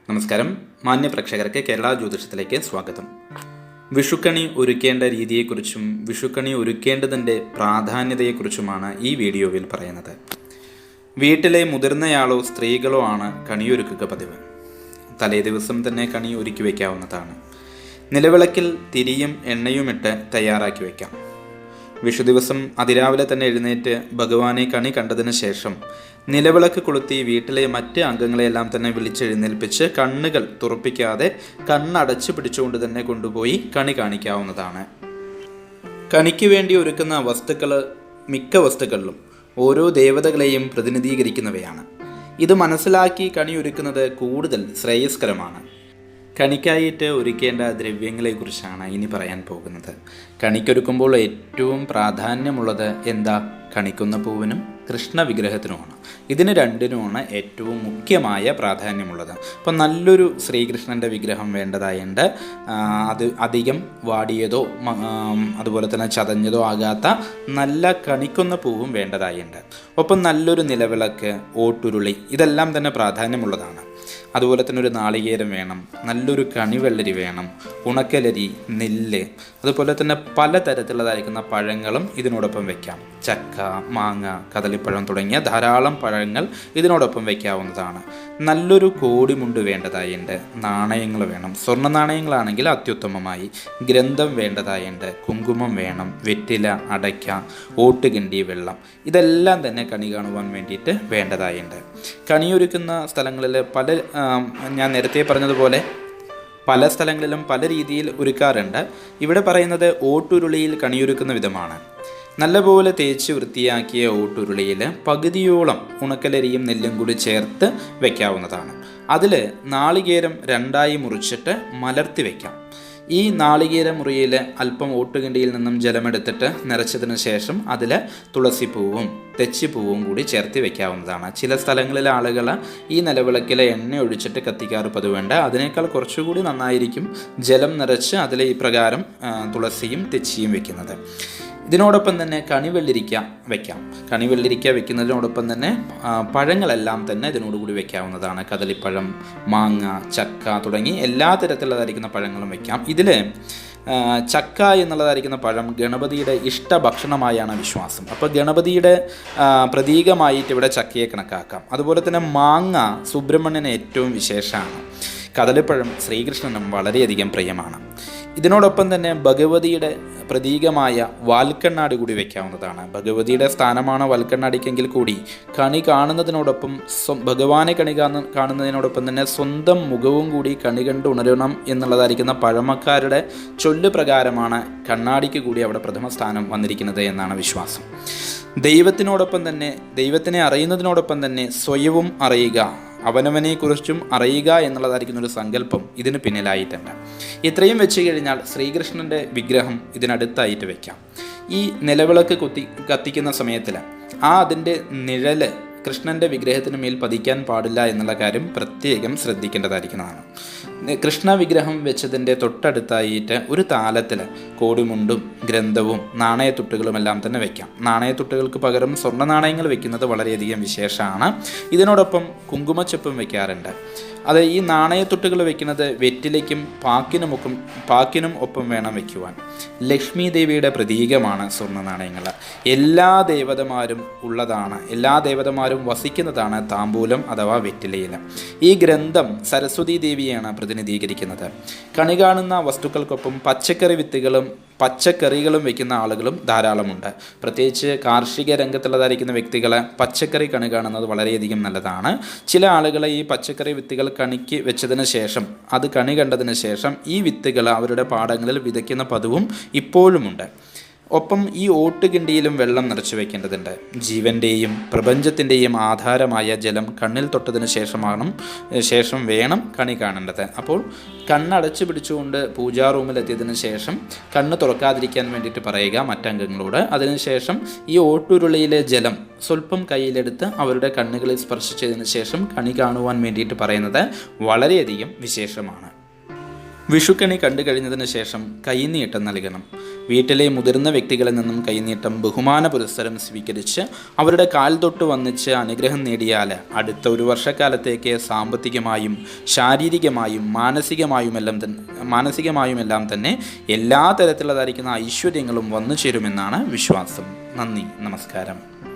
നമസ്കാരം. മാന്യ പ്രേക്ഷകർക്ക് കേരള ജ്യോതിഷത്തിലേക്ക് സ്വാഗതം. വിഷുക്കണി ഒരുക്കേണ്ട രീതിയെക്കുറിച്ചും വിഷുക്കണി ഒരുക്കേണ്ടതിൻ്റെ പ്രാധാന്യതയെക്കുറിച്ചുമാണ് ഈ വീഡിയോയിൽ പറയുന്നത്. വീട്ടിലെ മുതിർന്നയാളോ സ്ത്രീകളോ ആണ് കണിയൊരുക്കുക പതിവ്. തലേ ദിവസം തന്നെ കണി ഒരുക്കി വയ്ക്കാവുന്നതാണ്. നിലവിളക്കിൽ തിരിയും എണ്ണയുമിട്ട് തയ്യാറാക്കി വയ്ക്കാം. വിഷു ദിവസം അതിരാവിലെ തന്നെ എഴുന്നേറ്റ് ഭഗവാനെ കണി കണ്ടതിന് ശേഷം നിലവിളക്ക് കൊളുത്തി വീട്ടിലെ മറ്റ് അംഗങ്ങളെയെല്ലാം തന്നെ വിളിച്ചെഴുന്നേൽപ്പിച്ച് കണ്ണുകൾ തുറപ്പിക്കാതെ കണ്ണടച്ച് പിടിച്ചുകൊണ്ട് തന്നെ കൊണ്ടുപോയി കണി കാണിക്കാവുന്നതാണ്. കണിക്ക് വേണ്ടി ഒരുക്കുന്ന വസ്തുക്കൾ മിക്ക വസ്തുക്കളിലും ഓരോ ദേവതകളെയും പ്രതിനിധീകരിക്കുന്നവയാണ്. ഇത് മനസ്സിലാക്കി കണി ഒരുക്കുന്നത് കൂടുതൽ ശ്രേയസ്കരമാണ്. കണിക്കായിട്ട് ഒരുക്കേണ്ട ദ്രവ്യങ്ങളെക്കുറിച്ചാണ് ഇനി പറയാൻ പോകുന്നത്. കണിക്കൊരുക്കുമ്പോൾ ഏറ്റവും പ്രാധാന്യമുള്ളത് എന്താ? കണിക്കുന്ന പൂവിനും കൃഷ്ണ വിഗ്രഹത്തിനുമാണ്. ഇതിന് രണ്ടിനുമാണ് ഏറ്റവും മുഖ്യമായ പ്രാധാന്യമുള്ളത്. അപ്പം നല്ലൊരു ശ്രീകൃഷ്ണൻ്റെ വിഗ്രഹം വേണ്ടതായുണ്ട്. അത് അധികം വാടിയതോ അതുപോലെ തന്നെ ചതഞ്ഞതോ ആകാത്ത നല്ല കണിക്കുന്ന പൂവും വേണ്ടതായുണ്ട്. ഒപ്പം നല്ലൊരു നിലവിളക്ക്, ഓട്ടുരുളി, ഇതെല്ലാം തന്നെ പ്രാധാന്യമുള്ളതാണ്. അതുപോലെ തന്നെ ഒരു നാളികേരം വേണം, നല്ലൊരു കണിവെള്ളരി വേണം, ഉണക്കലരി, നെല്ല്, അതുപോലെ തന്നെ പലതരത്തിലുള്ളതായിരിക്കുന്ന പഴങ്ങളും ഇതിനോടൊപ്പം വയ്ക്കാം. ചക്ക, മാങ്ങ, കദളിപ്പഴം തുടങ്ങിയ ധാരാളം പഴങ്ങൾ ഇതിനോടൊപ്പം വയ്ക്കാവുന്നതാണ്. നല്ലൊരു കോടിമുണ്ട് വേണ്ടതായുണ്ട്. നാണയങ്ങൾ വേണം. സ്വർണ്ണ നാണയങ്ങളാണെങ്കിൽ അത്യുത്തമമായി. ഗ്രന്ഥം വേണ്ടതായുണ്ട്. കുങ്കുമം വേണം. വെറ്റില, അടയ്ക്ക, ഓട്ടുകിണ്ടി, വെള്ളം, ഇതെല്ലാം തന്നെ കണി കാണുവാൻ വേണ്ടിയിട്ട് വേണ്ടതായുണ്ട്. കണിയൊരുക്കുന്ന സ്ഥലങ്ങളിൽ ഞാൻ നേരത്തെ പറഞ്ഞതുപോലെ പല സ്ഥലങ്ങളിലും പല രീതിയിൽ ഒരുക്കാറുണ്ട്. ഇവിടെ പറയുന്നത് ഓട്ടുരുളിയിൽ കണിയൊരുക്കുന്ന വിധമാണ്. നല്ലപോലെ തേച്ച് വൃത്തിയാക്കിയ ഓട്ടുരുളിയിൽ പകുതിയോളം ഉണക്കലരിയും നെല്ലും കൂടി ചേർത്ത് വയ്ക്കാവുന്നതാണ്. അതിൽ നാളികേരം രണ്ടായി മുറിച്ചിട്ട് മലർത്തി വയ്ക്കാം. ഈ നാളികേര മുറിയിൽ അല്പം ഓട്ടുകിണ്ടിയിൽ നിന്നും ജലമെടുത്തിട്ട് നിറച്ചതിന് ശേഷം അതിൽ തുളസിപ്പൂവും തെച്ചിപ്പൂവും കൂടി ചേർത്ത് വയ്ക്കാവുന്നതാണ്. ചില സ്ഥലങ്ങളിലെ ആളുകൾ ഈ നിലവിളക്കിലെ എണ്ണ ഒഴിച്ചിട്ട് കത്തിക്കാറ് പതിവുണ്ട്. അതിനേക്കാൾ കുറച്ചുകൂടി നന്നായിരിക്കും ജലം നിറച്ച് അതിൽ ഈ പ്രകാരം തുളസിയും തെച്ചിയും വയ്ക്കുന്നത്. ഇതിനോടൊപ്പം തന്നെ കണിവെള്ളരിക്ക വയ്ക്കാം. കണിവെള്ളരിക്ക വയ്ക്കുന്നതിനോടൊപ്പം തന്നെ പഴങ്ങളെല്ലാം തന്നെ ഇതിനോടുകൂടി വയ്ക്കാവുന്നതാണ്. കദളിപ്പഴം, മാങ്ങ, ചക്ക തുടങ്ങി എല്ലാ തരത്തിലുള്ളതായിരിക്കുന്ന പഴങ്ങളും വയ്ക്കാം. ഇതിൽ ചക്ക എന്നുള്ളതായിരിക്കുന്ന പഴം ഗണപതിയുടെ ഇഷ്ടഭക്ഷണമായാണ് വിശ്വാസം. അപ്പോൾ ഗണപതിയുടെ പ്രതീകമായിട്ട് ഇവിടെ ചക്കയെ കണക്കാക്കാം. അതുപോലെ തന്നെ മാങ്ങ സുബ്രഹ്മണ്യന് ഏറ്റവും വിശേഷമാണ്. കദളിപ്പഴം ശ്രീകൃഷ്ണനും വളരെയധികം പ്രിയമാണ്. ഇതിനോടൊപ്പം തന്നെ ഭഗവതിയുടെ പ്രതീകമായ വാൽക്കണ്ണാടി കൂടി വയ്ക്കാവുന്നതാണ്. ഭഗവതിയുടെ സ്ഥാനമാണ് വാൽക്കണ്ണാടിക്കെങ്കിൽ കൂടി കണി കാണുന്നതിനോടൊപ്പം ഭഗവാനെ കണി കാണുന്നതിനോടൊപ്പം തന്നെ സ്വന്തം മുഖവും കൂടി കണി കണ്ട് ഉണരണം എന്നുള്ളതായിരിക്കുന്ന പഴമക്കാരുടെ ചൊല്ല് പ്രകാരമാണ് കണ്ണാടിക്ക് കൂടി അവിടെ പ്രഥമ സ്ഥാനം വന്നിരിക്കുന്നത് എന്നാണ് വിശ്വാസം. ദൈവത്തിനോടൊപ്പം തന്നെ ദൈവത്തിനെ അറിയുന്നതിനോടൊപ്പം തന്നെ സ്വയവും അറിയുക, അവനവനെക്കുറിച്ചും അറിയുക എന്നുള്ളതായിരിക്കുന്ന ഒരു സങ്കല്പം ഇതിന് പിന്നിലായിട്ടുണ്ട്. ഇത്രയും വെച്ച് കഴിഞ്ഞാൽ ശ്രീകൃഷ്ണൻ്റെ വിഗ്രഹം ഇതിനടുത്തായിട്ട് വയ്ക്കാം. ഈ നിലവിളക്ക് കത്തിക്കുന്ന സമയത്തിൽ അതിൻ്റെ നിഴല് കൃഷ്ണൻ്റെ വിഗ്രഹത്തിന് മേൽ പതിക്കാൻ പാടില്ല എന്നുള്ള കാര്യം പ്രത്യേകം ശ്രദ്ധിക്കേണ്ടതായിരിക്കുന്നതാണ്. കൃഷ്ണ വിഗ്രഹം വെച്ചതിൻ്റെ തൊട്ടടുത്തായിട്ട് ഒരു താലത്തിൽ കോടിമുണ്ടും ഗ്രന്ഥവും നാണയത്തുട്ടുകളുമെല്ലാം തന്നെ വയ്ക്കാം. നാണയത്തുട്ടുകൾക്ക് പകരം സ്വർണ്ണ നാണയങ്ങൾ വയ്ക്കുന്നത് വളരെയധികം വിശേഷമാണ്. ഇതിനോടൊപ്പം കുങ്കുമച്ചെപ്പും വയ്ക്കാറുണ്ട്. അത് ഈ നാണയത്തുട്ടുകൾ വയ്ക്കുന്നത് വെറ്റിലയ്ക്കും പാക്കിനും ഒപ്പം വേണം വയ്ക്കുവാൻ. ലക്ഷ്മി ദേവിയുടെ പ്രതീകമാണ് സ്വർണ്ണ നാണയങ്ങൾ. എല്ലാ ദേവതമാരും ഉള്ളതാണ്, എല്ലാ ദേവതമാരും വസിക്കുന്നതാണ് താമ്പൂലം അഥവാ വെറ്റിലയിൽ. ഈ ഗ്രന്ഥം സരസ്വതി ദേവിയാണ് പ്രതിനിധീകരിക്കുന്നത്. കണി കാണുന്ന വസ്തുക്കൾക്കൊപ്പം പച്ചക്കറികളും വയ്ക്കുന്ന ആളുകളും ധാരാളമുണ്ട്. പ്രത്യേകിച്ച് കാർഷിക രംഗത്തുള്ളതായിരിക്കുന്ന വ്യക്തികൾ പച്ചക്കറി കണി കാണുന്നത് വളരെയധികം നല്ലതാണ്. ചില ആളുകൾ ഈ പച്ചക്കറി വിത്തുകൾ കണിക്ക് വെച്ചതിന് ശേഷം അത് കണി കണ്ടതിന് ശേഷം ഈ വിത്തുകൾ അവരുടെ പാടങ്ങളിൽ വിതയ്ക്കുന്ന പതിവും ഇപ്പോഴുമുണ്ട്. ഒപ്പം ഈ ഓട്ടുകിണ്ടിയിലും വെള്ളം നിറച്ചു വയ്ക്കേണ്ടതുണ്ട്. ജീവൻ്റെയും പ്രപഞ്ചത്തിൻ്റെയും ആധാരമായ ജലം കണ്ണിൽ തൊട്ടതിന് ശേഷം വേണം കണി കാണേണ്ടത്. അപ്പോൾ കണ്ണടച്ചു പിടിച്ചുകൊണ്ട് പൂജാ റൂമിലെത്തിയതിന് ശേഷം കണ്ണ് തുറക്കാതിരിക്കാൻ വേണ്ടിയിട്ട് പറയുക മറ്റംഗങ്ങളോട്. അതിനുശേഷം ഈ ഓട്ടുരുളിയിലെ ജലം സ്വല്പം കയ്യിലെടുത്ത് അവരുടെ കണ്ണുകളിൽ സ്പർശിച്ചതിന് ശേഷം കണി കാണുവാൻ വേണ്ടിയിട്ട് പറയുന്നത് വളരെയധികം വിശേഷമാണ്. വിഷുക്കണി കണ്ടു കഴിഞ്ഞതിന് ശേഷം കൈനീട്ടം നൽകണം. വീട്ടിലെ മുതിർന്ന വ്യക്തികളിൽ നിന്നും കൈനീട്ടം ബഹുമാന പുരസ്സരം സ്വീകരിച്ച് അവരുടെ കാൽ തൊട്ട് വന്നിച്ച് അനുഗ്രഹം നേടിയാൽ അടുത്ത ഒരു വർഷക്കാലത്തേക്ക് സാമ്പത്തികമായും ശാരീരികമായും മാനസികമായുമെല്ലാം തന്നെ എല്ലാ തരത്തിലുള്ളതായിരിക്കുന്ന ഐശ്വര്യങ്ങളും വന്നു ചേരുമെന്നാണ് വിശ്വാസം. നന്ദി, നമസ്കാരം.